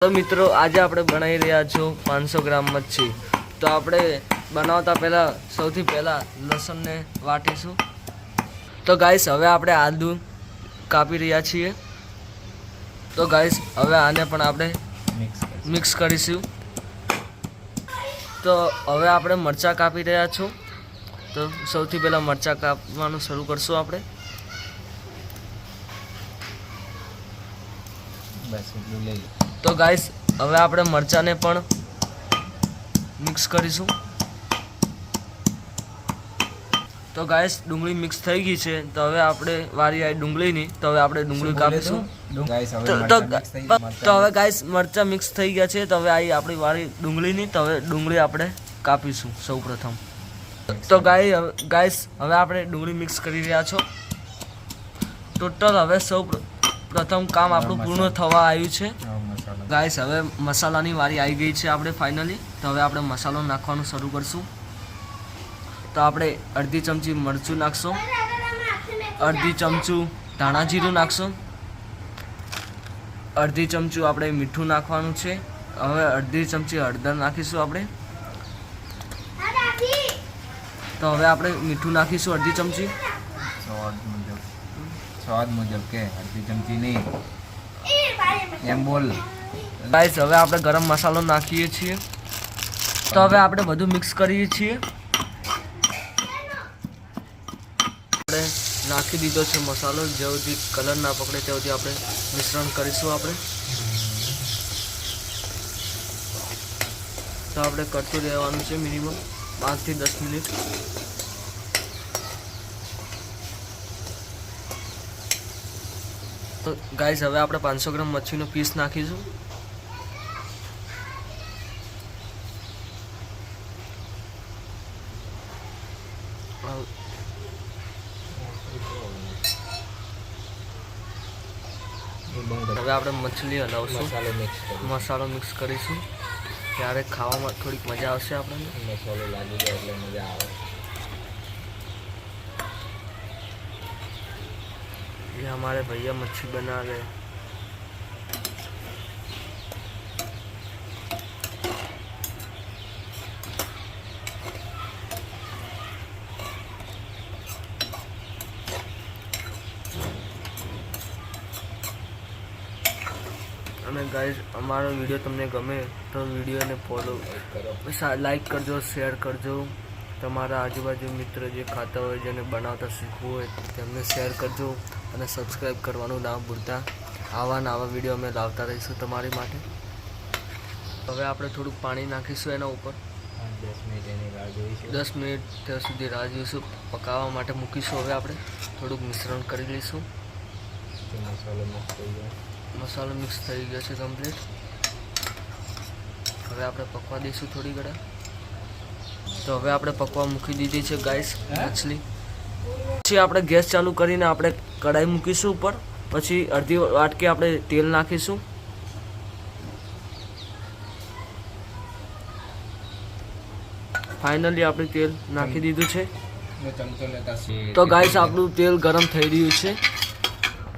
તો મિત્રો આજે આપણે બનાવી રહ્યા છો 500 ગ્રામ મચ્છી। તો આપણે બનાવતા પહેલા સૌથી પહેલા લસણને વાટીશું। તો ગાઈસ હવે આપણે આદુ કાપી રહ્યા છીએ। તો ગાઈસ હવે આને પણ આપણે મિક્સ કરીશું। તો હવે આપણે મરચાં કાપી રહ્યા છો। તો સૌથી પહેલા મરચાં કાપવાનું શરૂ કરશું આપણે। तो गाइस હવે આપણે મરચાને પણ મિક્સ કરીશું। તો ગાઈસ ડુંગળી મિક્સ થઈ ગઈ છે। તો હવે આપણે વારી આવી ડુંગળીની। તો હવે આપણે ડુંગળી કાપીશું। તો હવે ગાઈસ મરચાં મિક્સ થઈ ગયા છે। તો હવે આવી આપણી વારી ડુંગળીની। તો હવે ડુંગળી આપણે કાપીશું સૌપ્રથમ। તો ગાઈસ હવે આપણે ડુંગળી મિક્સ કરી રહ્યા છો। ટોટલ હવે પ્રથમ કામ આપણું પૂર્ણ થવા આવ્યું છે। ગાઈસ હવે મસાલાની વારી આવી ગઈ છે આપણે ફાઇનલી। તો હવે આપણે મસાલો નાખવાનું શરૂ કરશું। તો આપણે અડધી ચમચી મરચું નાખશું, અડધી ચમચું ધાણા જીરું નાખશું, અડધી ચમચું આપણે મીઠું નાખવાનું છે। હવે અડધી ચમચી હળદર નાખીશું આપણે। તો હવે આપણે મીઠું નાખીશું અડધી ચમચી, स्वाद मुजब के अर्धी चमची नहीं एम बोल। गाइस હવે આપણે ગરમ મસાલો નાખીએ છીએ। તો હવે આપણે બધું મિક્સ કરીએ છીએ। આપણે નાખી દીધો છે મસાલો। જેવું કલર ના પકડે ત્યાંથી આપણે મિશ્રણ કરીશું આપણે। તો આપણે કરતું રહેવાનું છે મિનિમમ 5 થી 10 મિનિટ। तो गाइस હવે આપણે 500 ગ્રામ મચ્છીનો પીસ નાખીશું। હવે આપણે મછલી હલાવશું, મસાલો મિક્સ કરીશું। ત્યારે ખાવામાં થોડીક મજા આવશે આપણને। मसालो लागी जाए એટલે મજા આવે। ये हमारे भैया मच्छी बना रहे। અને ગાઈસ અમારો વિડીયો તમને ગમે તો વિડીયોને ફોલો કરો, લાઈક કરજો, શેર કરજો। તમારા આજુબાજુ મિત્ર જે ખાતા હોય, જેને બનાવતા શીખવું હોય તેમને શેર કરજો અને સબસ્ક્રાઈબ કરવાનું ના ભૂલતા। આવા નવા વિડીયો અમે લાવતા રહીશું તમારી માટે। હવે આપણે થોડુંક પાણી નાખીશું એના ઉપર। 10 મિનિટ એની રાહ જોઈશું। 10 મિનિટ ત્યાં સુધી રાહ જોઈશું, પકાવવા માટે મૂકીશું। હવે આપણે થોડુંક મિશ્રણ કરી લઈશું। મસાલો મિક્સ થઈ ગયો છે કમ્પ્લીટ। હવે આપણે પકવા દઈશું થોડી ઘણા। તો હવે આપણે પકવા મૂકી દીધી છે ગાઈસ મછલી। પછી આપણે ગેસ ચાલુ કરીને આપણે કઢાઈ મૂકીશું ઉપર। પછી અડધી વાટકી આપણે તેલ નાખીશું। ફાઇનલી આપણે તેલ નાખી દીધું છે। તો ગાઈસ આપણું તેલ ગરમ થઈ રહ્યું છે।